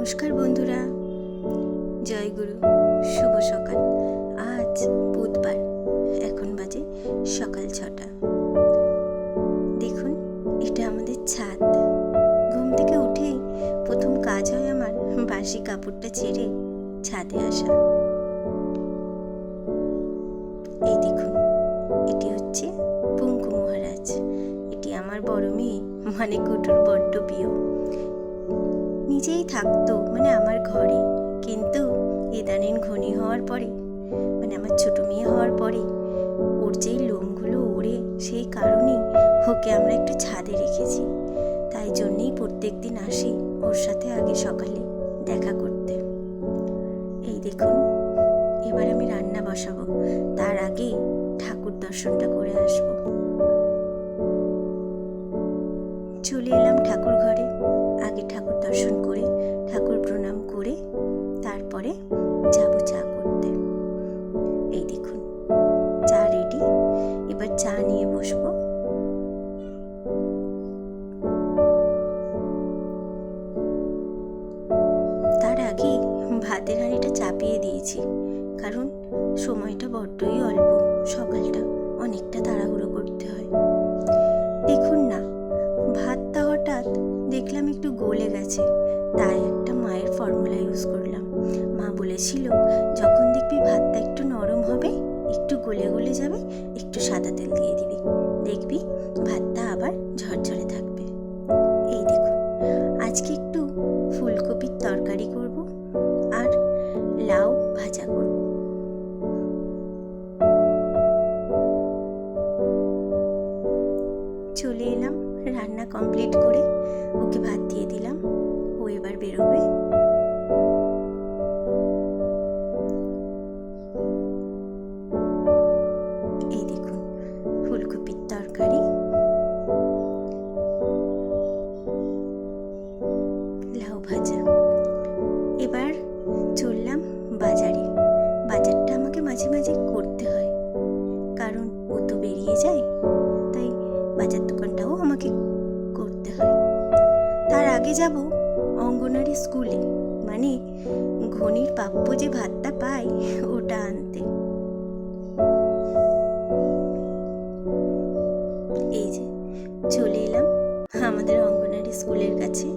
নমস্কার বন্ধুরা, জয় গুরু, শুভ সকাল। আজ বুধবার, এখন বাজে সকাল 6টা। দেখুন, এটা আমাদের ছাদ। ঘুম থেকে উঠেই প্রথম কাজ হয় আমার বাসি কাপড়টা ছেড়ে ছাদে আসা। এই দেখুন, এটি হচ্ছে পুঙ্কু মহারাজ। এটি আমার বড় মেয়ে, মানে কুটুর বড্ড প্রিয়। নিজেই থাকতো আমার ঘরে, কিন্তু ইদানিং ঘনি হওয়ার পরে আমার ছোট মেয়ে হওয়ার পরে ওর যেই লোমগুলো ওড়ে, সেই কারণেই ওকে আমরা একটু ছাদে রেখেছি। তাই জন্যেই প্রত্যেক দিন আসি ওর সাথে আগে সকালে দেখা করতে। এই দেখুন, এবার আমি রান্না বসাবো, তার আগে ঠাকুর দর্শনটা করে আসবো। চলে এলাম ঠাকুর ঘরে। আগে ঠাকুর দর্শন করে, ঠাকুর প্রণাম করে তারপরে যাবো চা করতে। এই দেখুন, চা রেডি। এবার চা নিয়ে বসবো। তার আগে ভাতের হাঁড়িটা চাপিয়ে দিয়েছি, কারণ সময়টা বড্ডই অল্প। সকালটা অনেকটা তাড়াহুড়ো করতে হয়। দেখুন না, ভাতটা হঠাৎ দেখলাম একটু গলে গেছে, তাই একটা মায়ের ফর্মুলা ইউজ করলাম। মা বলেছিল, যখন দেখবি ভাতটা একটু নরম হবে, একটু গলে গলে যাবে, একটু সাদা তেল দিয়ে দিবি, দেখবি ভাতটা আবার ঝরঝরে থাকবে। এই দেখুন, আজকে একটু ফুলকপির তরকারি করব আর লাউ ভাজা করব। চলে এলাম, রান্না কমপ্লিট করে ওকে ভাত দিয়ে দিলাম। ও এবার বেরোবে। এই দেখুন, ফুলকপির তরকারি, লাউ ভাজা। এবার চললাম বাজারে। বাজারটা আমাকে মাঝে মাঝে করতে হয়, কারণ ও তো বেরিয়ে যায়, তাই বাজার দোকানটাও আমাকে করতে হয়। তার আগে যাব অঙ্গনারী স্কুলে, ঘনির প্রাপ্য যে ভাতটা পাই ওটা আনতে। এই যে চলে এলাম আমাদের অঙ্গনারী স্কুলের কাছে।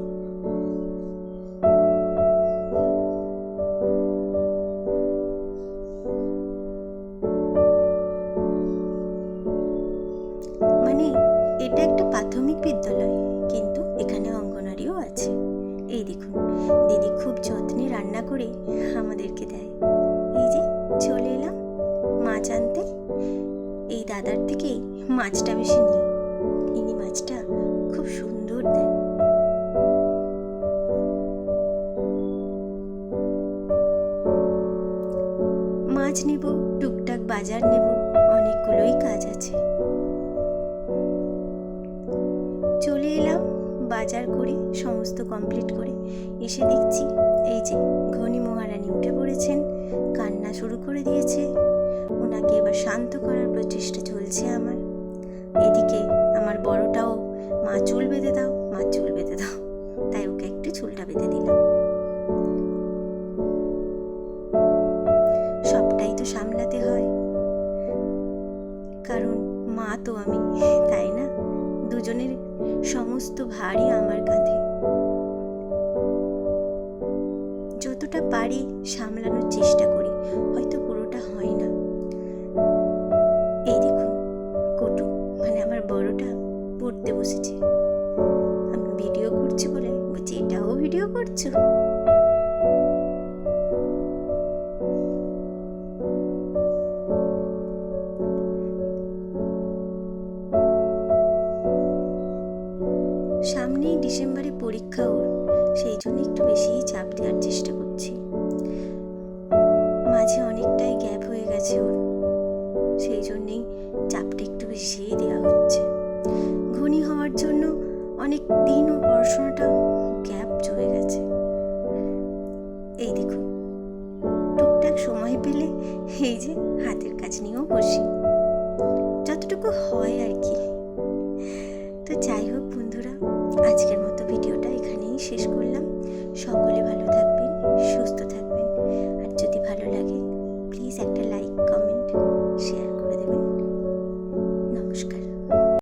এটা একটা প্রাথমিক বিদ্যালয়, কিন্তু এখানে অঙ্গনারীও আছে। এই দেখুন, দিদি খুব যত্নে রান্না করে আমাদেরকে দেয়। এই যে চলে এলাম মাছ আনতে। এই দাদার থেকেই মাছটা বেশি নিই, ইনি মাছটা খুব সুন্দর দেয়। মাছ নেব, টুকটাক বাজার নেব, অনেকগুলোই কাজ আছে। চলে এলাম বাজার করে, সমস্ত কমপ্লিট করে এসে দেখছি এই যে ঘনি মহারানী উঠে পড়েছেন, কান্না শুরু করে দিয়েছে। ওনাকে এবার শান্ত করার প্রচেষ্টা চলছে আমার। এদিকে আমার বড়টাও, মা চুল বেঁধে দাও, মা চুল বেঁধে দাও, তাই ওকে একটু চুলটা বেঁধে দিলাম। সবটাই তো সামলাতে হয়, কারণ মা তো আমি, তাই না? দুজনের সমস্ত ভারই আমার কাঁধে। যতটা পারি সামলানোর চেষ্টা করি, হয়তো পুরোটা হয় না। এই দেখুন, কটু আমার বড়টা পড়তে বসেছে। আমি ভিডিও করছি বলে বলছি, এটাও ভিডিও করছো? সামনেই ডিসেম্বরে পরীক্ষা ওর, সেই জন্য একটু বেশিই চাপ দেওয়ার চেষ্টা করছি। মাঝে অনেকটাই গ্যাপ হয়ে গেছে ওর, সেই জন্যেই চাপটা একটু বেশিই দেওয়া হচ্ছে। ঘনি হওয়ার জন্য অনেক দিন ওর পড়াশোনাটা গ্যাপ চলে গেছে। এই দেখুন, টুকটাক সময় পেলে এই যে হাতের কাজ নিয়েও বসি, যতটুকু হয় আর কি। তো যাই হোক বন্ধুরা, আজকের মতো ভিডিওটা এখানেই শেষ করলাম। সকলে ভালো থাকবেন। প্লিজ একটা লাইক